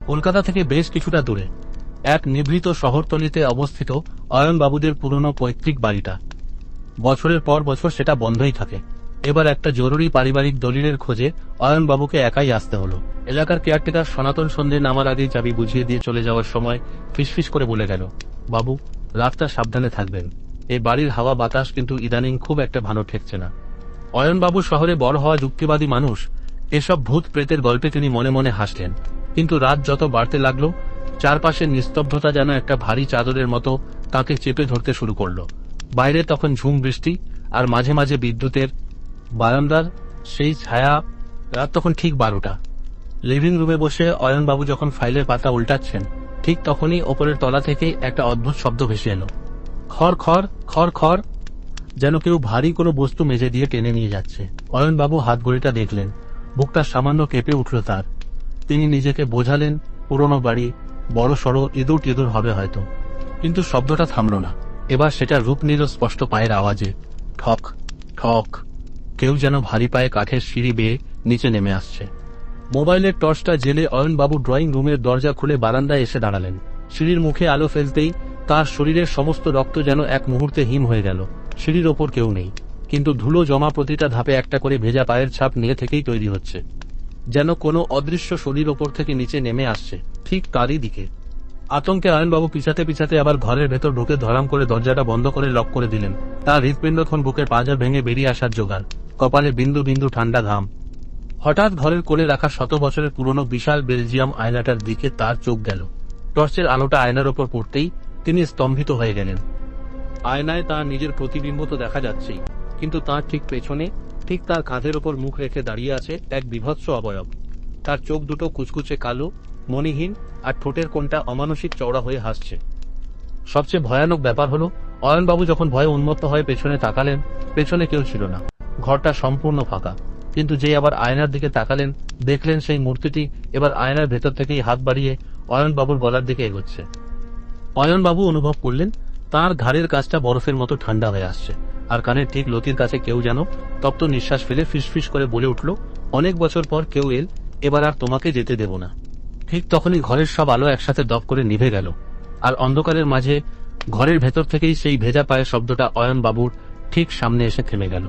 কলকাতা থেকে বেশ কিছুটা দূরে এক নিভৃত শহরতলিতে অবস্থিত অয়নবাবুদের পুরনো পৈতৃক বাড়িটা। বছরের পর বছর সেটা বন্ধই থাকে। এবার একটা জরুরি পারিবারিক দলিলের খোঁজে অয়নবাবুকে একাই আসতে হলো। এলাকার কেয়ারটেকার সনাতন সন্ধে নামার আগেই চাবি বুঝিয়ে দিয়ে চলে যাওয়ার সময় ফিসফিস করে বলে গেল, বাবু, রাতটা সাবধানে থাকবেন। এই বাড়ির হাওয়া বাতাস কিন্তু ইদানিং খুব একটা ভালো ঠেকছে না। অয়নবাবু শহরে বড় হওয়া যুক্তিবাদী মানুষ, এসব ভূত প্রেতের গল্পে তিনি মনে মনে হাসলেন। কিন্তু রাত যত বাড়তে লাগলো, চারপাশের নিস্তব্ধতা যেন একটা ভারী চাদরের মতো তাকে চেপে ধরতে শুরু করলো। বাইরে তখন ঝুম বৃষ্টি, আর মাঝে মাঝে বিদ্যুতের বারান্দার সেই ছায়া। রাত তখন ঠিক 12টা। লিভিং রুমে বসে অয়নবাবু যখন ফাইলের পাতা উল্টাচ্ছেন, ঠিক তখনই ওপরের তলা থেকে একটা অদ্ভুত শব্দ ভেসে এলো। খড় খড় খড় খড়, যেন কেউ ভারী কোনো বস্তু মেঝে দিয়ে টেনে নিয়ে যাচ্ছে। অয়নবাবু হাত ঘড়িটা দেখলেন, বুকটা সামান্য কেঁপে উঠল তার। তিনি নিজেকে বোঝালেন, পুরনো বাড়ি, বড় সড়ো ইঁদুর টিঁদুর হবে হয়তো। কিন্তু শব্দটা থামল না। এবার সেটা রূপ নিল স্পষ্ট পায়ের আওয়াজে। ঠক ঠক, কেউ যেন ভারী পায়ে কাঠের সিঁড়ি বেয়ে নিচে নেমে আসছে। মোবাইলের টর্চটা জেলে অয়নবাবু ড্রয়িং রুমের দরজা খুলে বারান্দায় এসে দাঁড়ালেন। সিঁড়ির মুখে আলো ফেলতেই তার শরীরের সমস্ত রক্ত যেন এক মুহূর্তে হিম হয়ে গেল। সিঁড়ির ওপর কেউ নেই, কিন্তু ধুলো জমা প্রতিটা ধাপে একটা করে ভেজা পায়ের ছাপ নিয়ে থেকেই তৈরি হচ্ছে, যেন কোনো অদৃশ্য শরীর ওপর থেকে নিচে নেমে আসছে ঠিক তারই দিকে। আতঙ্কে অয়নবাবু পিছাতে পিছাতে আবার ঘরের ভেতর ঢুকে ধরাম করে দরজাটা বন্ধ করে লক করে দিলেন। তার হৃৎপিণ্ডক্ষণ বুকের পাঁজর ভেঙে বেরিয়ে আসার জোগাড়, কপালে বিন্দু বিন্দু ঠান্ডা ঘাম। হঠাৎ ঘরের কোলে রাখা 100 বছরের পুরনো বিশাল বেলজিয়াম আয়নাটার দিকে তার চোখ গেল। টর্চের আলোটা আয়নার ওপর পড়তেই তিনি স্তম্ভিত হয়ে গেলেন। আয়নায় তার নিজের প্রতিবিম্ব তো দেখা যাচ্ছেই, কিন্তু তার ঠিক পেছনে, ঠিক তার কাঁধের ওপর মুখ রেখে দাঁড়িয়ে আছে এক বিভৎস অবয়ব। তার চোখ দুটো কুচকুচে কালো, মণিহীন, আর ঠোঁটের কোণটা অমানসিক চওড়া হয়ে হাসছে। সবচেয়ে ভয়ানক ব্যাপার হলো, অয়নবাবু যখন ভয়ে উন্মত্ত হয়ে পেছনে তাকালেন, পেছনে কেউ ছিল না। ঘরটা সম্পূর্ণ ফাঁকা। কিন্তু যেই আবার আয়নার দিকে তাকালেন, দেখলেন সেই মূর্তিটি এবার আয়নার ভেতর থেকেই হাত বাড়িয়ে অয়নবাবুর গলার দিকে এগোচ্ছে। অয়নবাবু অনুভব করলেন তার ঘাড়ের কাছটা বরফের মতো ঠান্ডা হয়ে আসছে, আর কানের ঠিক লতির কাছে কেউ যেন তপ্ত নিঃশ্বাস ফেলে ফিসফিস করে বলে উঠল, অনেক বছর পর কেউ এল, এবার আর তোমাকে যেতে দেব না। ঠিক তখনই ঘরের সব আলো একসাথে দপ করে নিভে গেল, আর অন্ধকারের মাঝে ঘরের ভেতর থেকেই সেই ভেজা পায়ের শব্দটা অয়নবাবুর ঠিক সামনে এসে থেমে গেল।